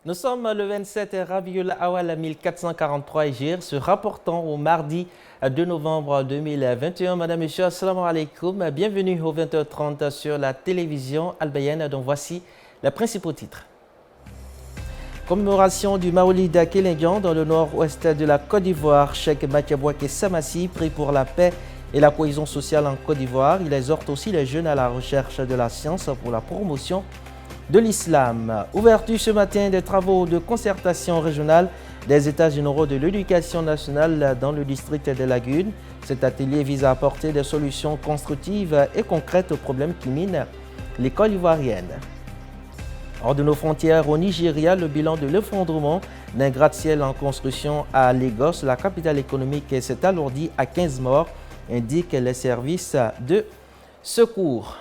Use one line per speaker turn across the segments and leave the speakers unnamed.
Nous sommes le 27 Rabiul Awal 1443 Hijr, se rapportant au mardi 2 novembre 2021. Madame, Monsieur, assalamu alaikum. Bienvenue au 20h30 sur la télévision Al-Bayan, dont voici les principaux titres. Commémoration du Maolid à Kélinguan dans le nord-ouest de la Côte d'Ivoire. Cheikh Mathieu Bouaké Samassi prie pour la paix et la cohésion sociale en Côte d'Ivoire. Il exhorte aussi les jeunes à la recherche de la science pour la promotion de l'islam. Ouverture ce matin des travaux de concertation régionale des États généraux de l'éducation nationale dans le district des Lagunes. Cet atelier vise à apporter des solutions constructives et concrètes aux problèmes qui minent l'école ivoirienne. Hors de nos frontières, au Nigeria, le bilan de l'effondrement d'un gratte-ciel en construction à Lagos, la capitale économique, s'est alourdi à 15 morts, indiquent les services de secours.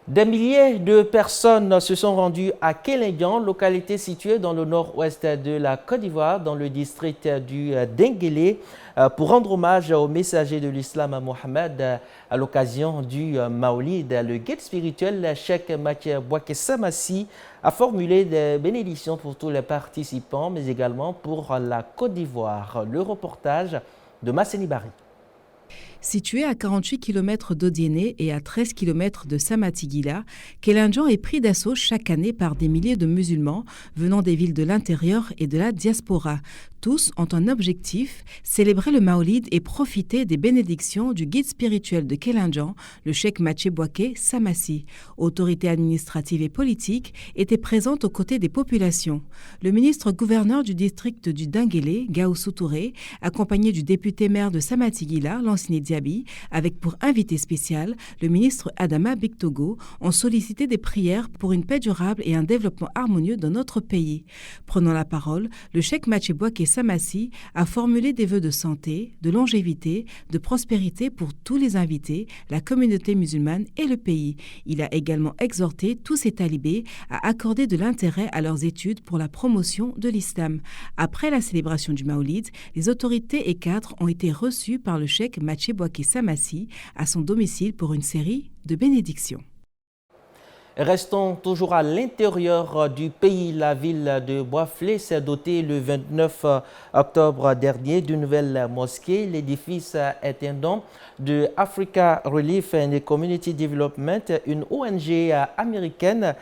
Des milliers de personnes se sont rendues à Kélinguan, localité située dans le nord-ouest de la Côte d'Ivoire, dans le district du Denguélé, pour rendre hommage au messager de l'islam Mohammed à l'occasion du Maolid. Le guide spirituel Cheikh Mathieu Bouaké Samassi a formulé des bénédictions pour tous les participants, mais également pour la Côte d'Ivoire. Le reportage de Masseni Bari.
Situé à 48 km d'Odiéné et à 13 km de Samatigila, Kélinguan est pris d'assaut chaque année par des milliers de musulmans venant des villes de l'intérieur et de la diaspora. Tous ont un objectif, célébrer le Maolid et profiter des bénédictions du guide spirituel de Kélinguan, le cheikh Mathieu Bouaké Samassi. Autorité administrative et politique était présente aux côtés des populations. Le ministre-gouverneur du district du Denguélé, Gaoussou Touré, accompagné du député-maire de Samatigila, Lansine Diaby, avec pour invité spécial le ministre Adama Bictogo, ont sollicité des prières pour une paix durable et un développement harmonieux dans notre pays. Prenant la parole, le cheikh Mathieu Bouaké Samassi a formulé des vœux de santé, de longévité, de prospérité pour tous les invités, la communauté musulmane et le pays. Il a également exhorté tous ces talibés à accorder de l'intérêt à leurs études pour la promotion de l'islam. Après la célébration du Maolid, les autorités et cadres ont été reçus par le cheikh Mathieu Bouaké Samassi à son domicile pour une série de bénédictions.
Restons toujours à l'intérieur du pays. La ville de Boisflé s'est dotée le 29 octobre dernier d'une nouvelle mosquée. L'édifice est un don de Africa Relief and Community Development, une ONG américaine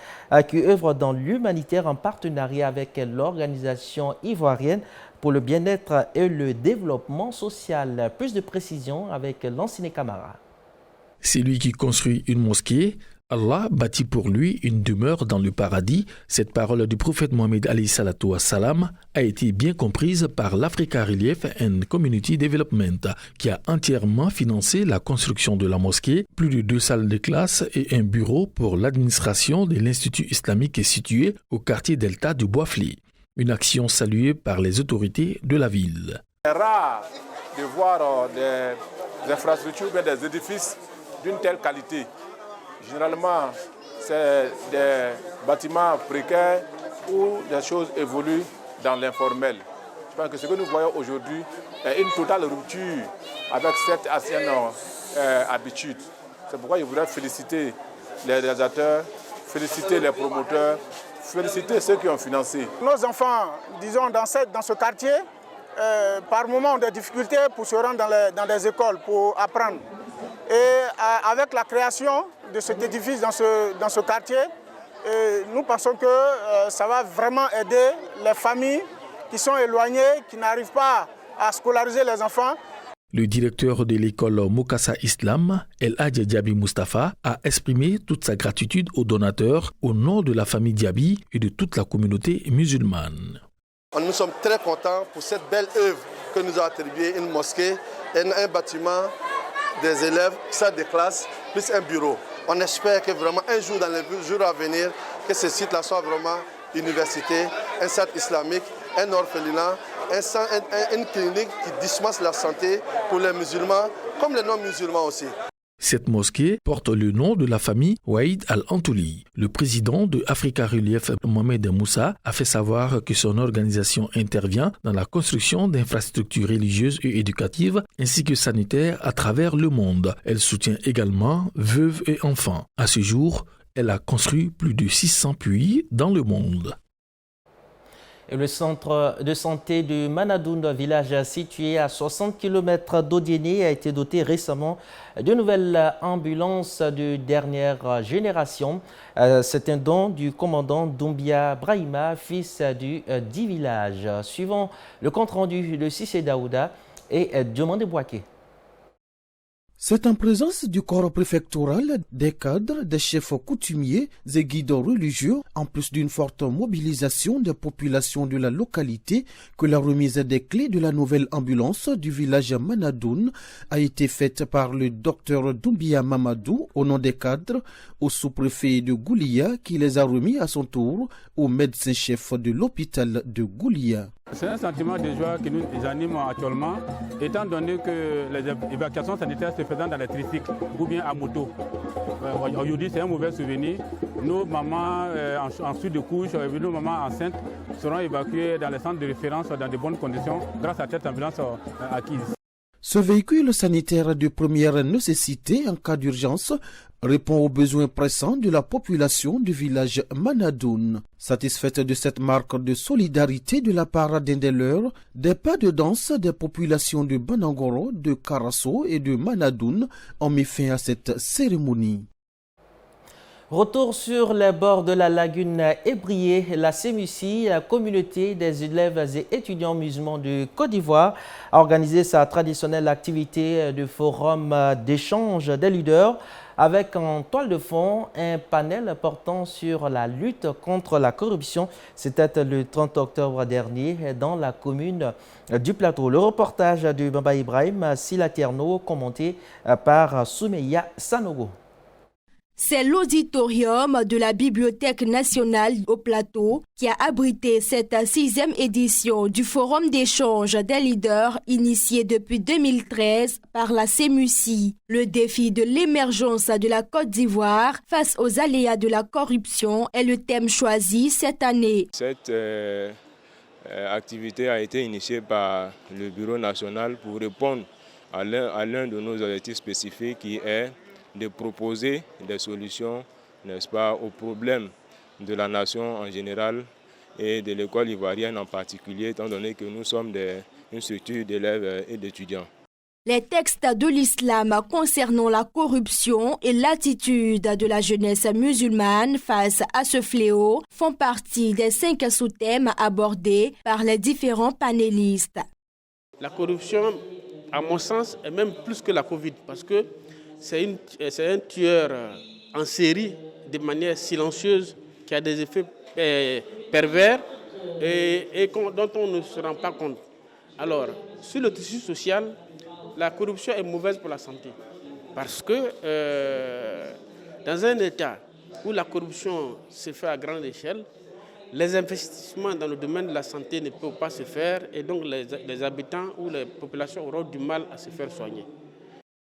qui œuvre dans l'humanitaire en partenariat avec l'organisation ivoirienne pour le bien-être et le développement social. Plus de précisions avec Lansine Camara.
C'est lui qui construit une mosquée. Allah bâtit pour lui une demeure dans le paradis. Cette parole du prophète Mohammed alayhi salatu wassalam a été bien comprise par l'Africa Relief and Community Development, qui a entièrement financé la construction de la mosquée, plus de 2 salles de classe et un bureau pour l'administration de l'Institut islamique situé au quartier Delta du Boisflé. Une action saluée par les autorités de la ville.
C'est rare de voir des infrastructures, des édifices d'une telle qualité. Généralement, c'est des bâtiments précaires où des choses évoluent dans l'informel. Je pense que ce que nous voyons aujourd'hui est une totale rupture avec cette ancienne habitude. C'est pourquoi je voudrais féliciter les réalisateurs, féliciter les promoteurs, féliciter ceux qui ont financé.
Nos enfants, disons, dans ce quartier, par moments ont des difficultés pour se rendre dans les écoles, pour apprendre. Et avec la création de cet édifice dans ce quartier, nous pensons que ça va vraiment aider les familles qui sont éloignées, qui n'arrivent pas à scolariser les enfants.
Le directeur de l'école Mokassa Islam, El Hadj Diaby Mustafa, a exprimé toute sa gratitude aux donateurs au nom de la famille Diaby et de toute la communauté musulmane.
Nous sommes très contents pour cette belle œuvre que nous a attribuée une mosquée et un bâtiment, des élèves, salle de classe, plus un bureau. On espère que vraiment un jour, dans les jours à venir, que ce site-là soit vraiment une université, un centre islamique, un orphelinat, une clinique qui dispense la santé pour les musulmans, comme les non-musulmans aussi.
Cette mosquée porte le nom de la famille Waïd Al-Antouli. Le président de Africa Relief, Mohamed Moussa, a fait savoir que son organisation intervient dans la construction d'infrastructures religieuses et éducatives ainsi que sanitaires à travers le monde. Elle soutient également veuves et enfants. À ce jour, elle a construit plus de 600 puits dans le monde.
Et le centre de santé de Manadoun, village situé à 60 km d'Odiéné, a été doté récemment de nouvelles ambulances de dernière génération. C'est un don du commandant Doumbia Brahima, fils du dit village. Suivant le compte-rendu de Cissé Daouda et Diomande Boaké.
C'est en présence du corps préfectoral, des cadres, des chefs coutumiers et guides religieux, en plus d'une forte mobilisation des populations de la localité, que la remise des clés de la nouvelle ambulance du village Manadoun a été faite par le docteur Doumbia Mamadou au nom des cadres, au sous-préfet de Goulia qui les a remis à son tour au médecin-chef de l'hôpital de Goulia.
C'est un sentiment de joie qui nous anime actuellement, étant donné que les évacuations sanitaires se faisaient dans les tricycles ou bien à moto. Aujourd'hui, c'est un mauvais souvenir. Nos mamans en suite de couche, nos mamans enceintes seront évacuées dans les centres de référence dans de bonnes conditions grâce à cette ambulance acquise.
Ce véhicule sanitaire de première nécessité en cas d'urgence répond aux besoins pressants de la population du village Manadoun. Satisfaite de cette marque de solidarité de la part d'un des leurs, des pas de danse des populations de Banangoro, de Karasso et de Manadoun ont mis fin à cette cérémonie.
Retour sur les bords de la lagune Ébrié, la CEMUSI, la communauté des élèves et étudiants musulmans de Côte d'Ivoire, a organisé sa traditionnelle activité de forum d'échange des leaders avec en toile de fond un panel portant sur la lutte contre la corruption. C'était le 30 octobre dernier dans la commune du Plateau. Le reportage de Bamba Ibrahim, Sila Tierno, commenté par Soumeya Sanogo.
C'est l'auditorium de la Bibliothèque nationale au Plateau qui a abrité cette 6e édition du Forum d'échange des leaders initié depuis 2013 par la CEMUSI. Le défi de l'émergence de la Côte d'Ivoire face aux aléas de la corruption est le thème choisi cette année.
Cette activité a été initiée par le Bureau national pour répondre à l'un de nos objectifs spécifiques qui est de proposer des solutions, n'est-ce pas, aux problèmes de la nation en général et de l'école ivoirienne en particulier, étant donné que nous sommes une structure d'élèves et d'étudiants.
Les textes de l'islam concernant la corruption et l'attitude de la jeunesse musulmane face à ce fléau font partie des 5 sous-thèmes abordés par les différents panélistes.
La corruption, à mon sens, est même plus que la Covid, parce que c'est un tueur en série de manière silencieuse qui a des effets pervers et dont on ne se rend pas compte. Alors, sur le tissu social, la corruption est mauvaise pour la santé. Parce que dans un État où la corruption se fait à grande échelle, les investissements dans le domaine de la santé ne peuvent pas se faire et donc les habitants ou les populations auront du mal à se faire soigner.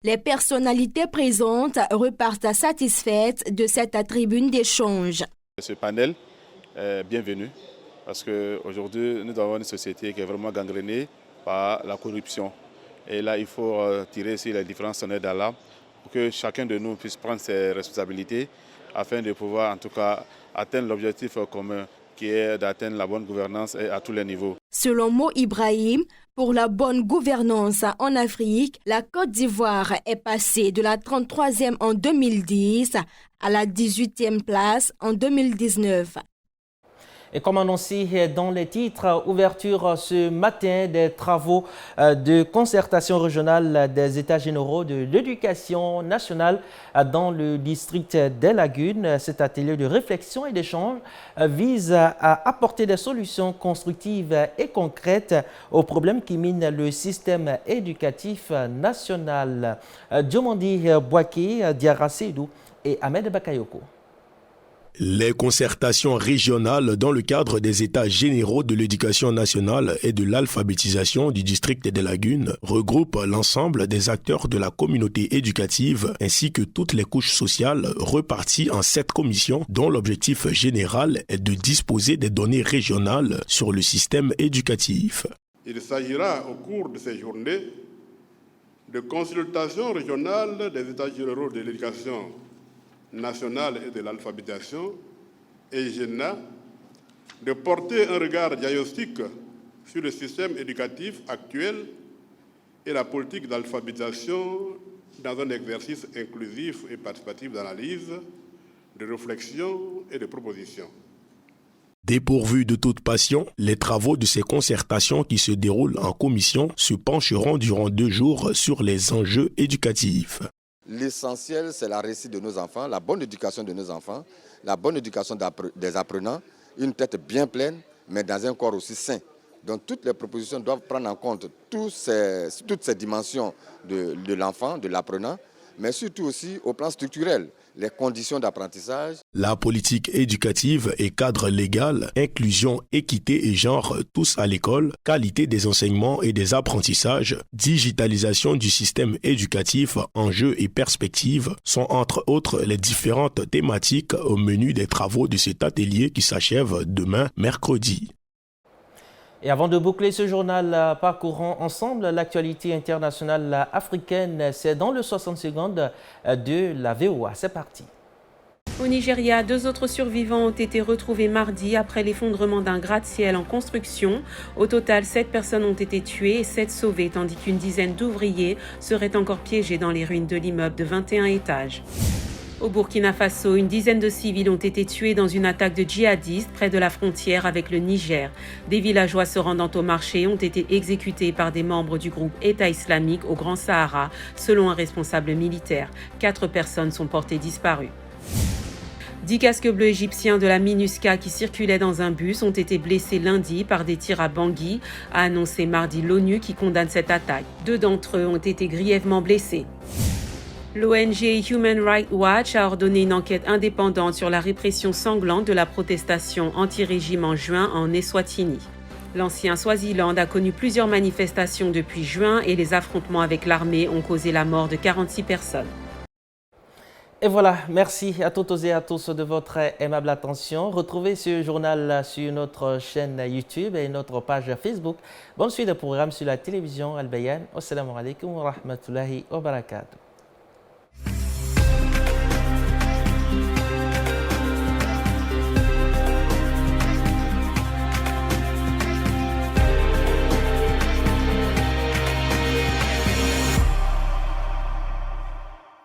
Les personnalités présentes repartent satisfaites de cette tribune d'échange.
Ce panel est bienvenu parce qu'aujourd'hui, nous avons une société qui est vraiment gangrénée par la corruption. Et là, il faut tirer sur les différents sonnets d'alarme pour que chacun de nous puisse prendre ses responsabilités afin de pouvoir, en tout cas, atteindre l'objectif commun qui est d'atteindre la bonne gouvernance à tous les niveaux.
Selon Mo Ibrahim, pour la bonne gouvernance en Afrique, la Côte d'Ivoire est passée de la 33e en 2010 à la 18e place en 2019.
Et comme annoncé dans les titres, ouverture ce matin des travaux de concertation régionale des États généraux de l'éducation nationale dans le district des Lagunes. Cet atelier de réflexion et d'échange vise à apporter des solutions constructives et concrètes aux problèmes qui minent le système éducatif national. Diomandi Boaké, Diara Seydou et Ahmed Bakayoko.
Les concertations régionales dans le cadre des États généraux de l'éducation nationale et de l'alphabétisation du district des Lagunes regroupent l'ensemble des acteurs de la communauté éducative ainsi que toutes les couches sociales reparties en 7 commissions dont l'objectif général est de disposer des données régionales sur le système éducatif.
Il s'agira au cours de ces journées de consultations régionales des États généraux de l'éducation nationale et de l'alphabétisation, EGENA, de porter un regard diagnostique sur le système éducatif actuel et la politique d'alphabétisation dans un exercice inclusif et participatif d'analyse, de réflexion et de proposition.
Dépourvus de toute passion, les travaux de ces concertations qui se déroulent en commission se pencheront durant 2 jours sur les enjeux éducatifs.
L'essentiel, c'est la réussite de nos enfants, la bonne éducation de nos enfants, la bonne éducation des apprenants, une tête bien pleine, mais dans un corps aussi sain. Donc toutes les propositions doivent prendre en compte toutes ces dimensions de l'enfant, de l'apprenant, mais surtout aussi au plan structurel, les conditions d'apprentissage.
La politique éducative et cadre légal, inclusion, équité et genre, tous à l'école, qualité des enseignements et des apprentissages, digitalisation du système éducatif, enjeux et perspectives sont entre autres les différentes thématiques au menu des travaux de cet atelier qui s'achève demain, mercredi.
Et avant de boucler ce journal, parcourons ensemble l'actualité internationale africaine. C'est dans le 60 secondes de la VOA. C'est parti.
Au Nigeria, 2 autres survivants ont été retrouvés mardi après l'effondrement d'un gratte-ciel en construction. Au total, 7 personnes ont été tuées et 7 sauvées, tandis qu'une dizaine d'ouvriers seraient encore piégés dans les ruines de l'immeuble de 21 étages. Au Burkina Faso, une dizaine de civils ont été tués dans une attaque de djihadistes près de la frontière avec le Niger. Des villageois se rendant au marché ont été exécutés par des membres du groupe État islamique au Grand Sahara, selon un responsable militaire. 4 personnes sont portées disparues. 10 casques bleus égyptiens de la MINUSCA qui circulaient dans un bus ont été blessés lundi par des tirs à Bangui, a annoncé mardi l'ONU qui condamne cette attaque. 2 d'entre eux ont été grièvement blessés. L'ONG Human Rights Watch a ordonné une enquête indépendante sur la répression sanglante de la protestation anti-régime en juin en Eswatini. L'ancien Swaziland a connu plusieurs manifestations depuis juin et les affrontements avec l'armée ont causé la mort de 46 personnes.
Et voilà, merci à toutes et à tous de votre aimable attention. Retrouvez ce journal sur notre chaîne YouTube et notre page Facebook. Bonne suite de programmes sur la télévision Al Bayan. Assalamu alaikum wa rahmatullahi wa barakatuh.